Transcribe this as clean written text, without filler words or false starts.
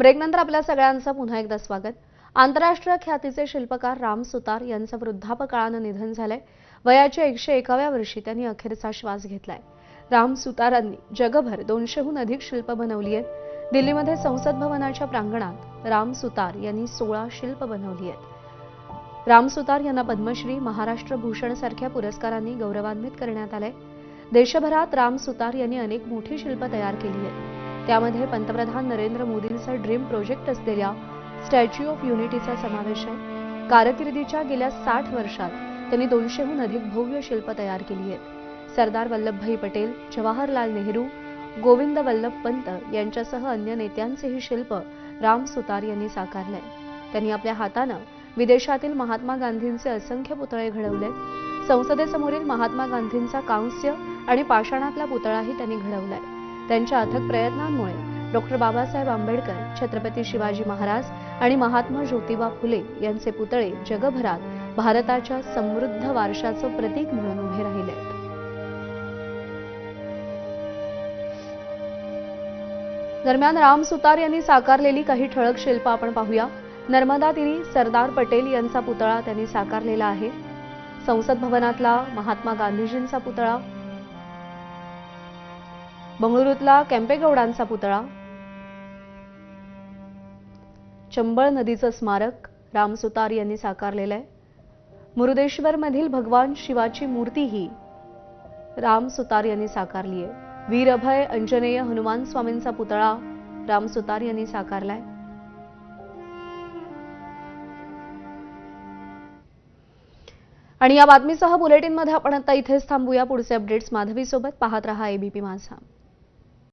ब्रेकनंतर आपल्या सगळ्यांचं पुन्हा एकदा स्वागत। आंतरराष्ट्रीय ख्यातीचे शिल्पकार राम सुतार यांचं वृद्धापकाळानं निधन झालंय। वयाच्या 101व्या वर्षी त्यांनी अखेरचा श्वास घेतलाय। राम सुतारांनी जगभर 200हून अधिक शिल्प बनवली आहेत। दिल्लीमध्ये संसद भवनाच्या प्रांगणात राम सुतार यांनी 16 शिल्प बनवली आहेत। राम सुतार यांना पद्मश्री, महाराष्ट्र भूषण सारख्या पुरस्कारांनी गौरवान्वित करण्यात आले। देशभरात राम सुतार यांनी अनेक मोठी शिल्प तयार केली आहेत। त्यामध्ये पंतप्रधान नरेंद्र मोदींचा ड्रीम प्रोजेक्ट असलेल्या स्टॅच्यू ऑफ युनिटीचा समावेश आहे। कारकिर्दीच्या गेल्या 60 वर्षात त्यांनी 200हून अधिक भव्य शिल्प तयार केली आहेत। सरदार वल्लभभाई पटेल, जवाहरलाल नेहरू, गोविंद वल्लभ पंत यांच्यासह अन्य नेत्यांचेही शिल्प राम सुतार यांनी साकारले। त्यांनी आपल्या हाताने विदेशातील महात्मा गांधींचे असंख्य पुतळे घडवले। संसदेसमोरील महात्मा गांधींचा कांस्य आणि पाषाणातला पुतळाही त्यांनी घडवलाय। त्यांच्या अथक प्रयत्नांमुळे डॉक्टर बाबासाहेब आंबेडकर, छत्रपती शिवाजी महाराज आणि महात्मा ज्योतिबा फुले यांचे पुतळे जगभरात भारताच्या समृद्ध वारशाचं प्रतीक म्हणून उभे राहिले आहेत। दरम्यान राम सुतार यांनी साकारलेली काही ठळक शिल्प आपण पाहूया। नर्मदा तीरी सरदार पटेल यांचा पुतळा त्यांनी साकारलेला आहे। संसद भवनातला महात्मा गांधीजींचा पुतळा, बंगळुरूतला केंपेगौडांचा पुतळा, चंबळ नदीचं स्मारक राम सुतार यांनी साकारलेलं आहे। मुरुदेश्वर मधील भगवान शिवाची मूर्तीही राम सुतार यांनी साकारली आहे। वीरअभय अंजनेय हनुमान स्वामींचा पुतळा राम सुतार यांनी साकारलाय। आणि या बातमीसह बुलेटिनमध्ये आपण आता इथेच थांबूया। पुढचे अपडेट्स माधवी सोबत पाहत रहा एबीपी माझा।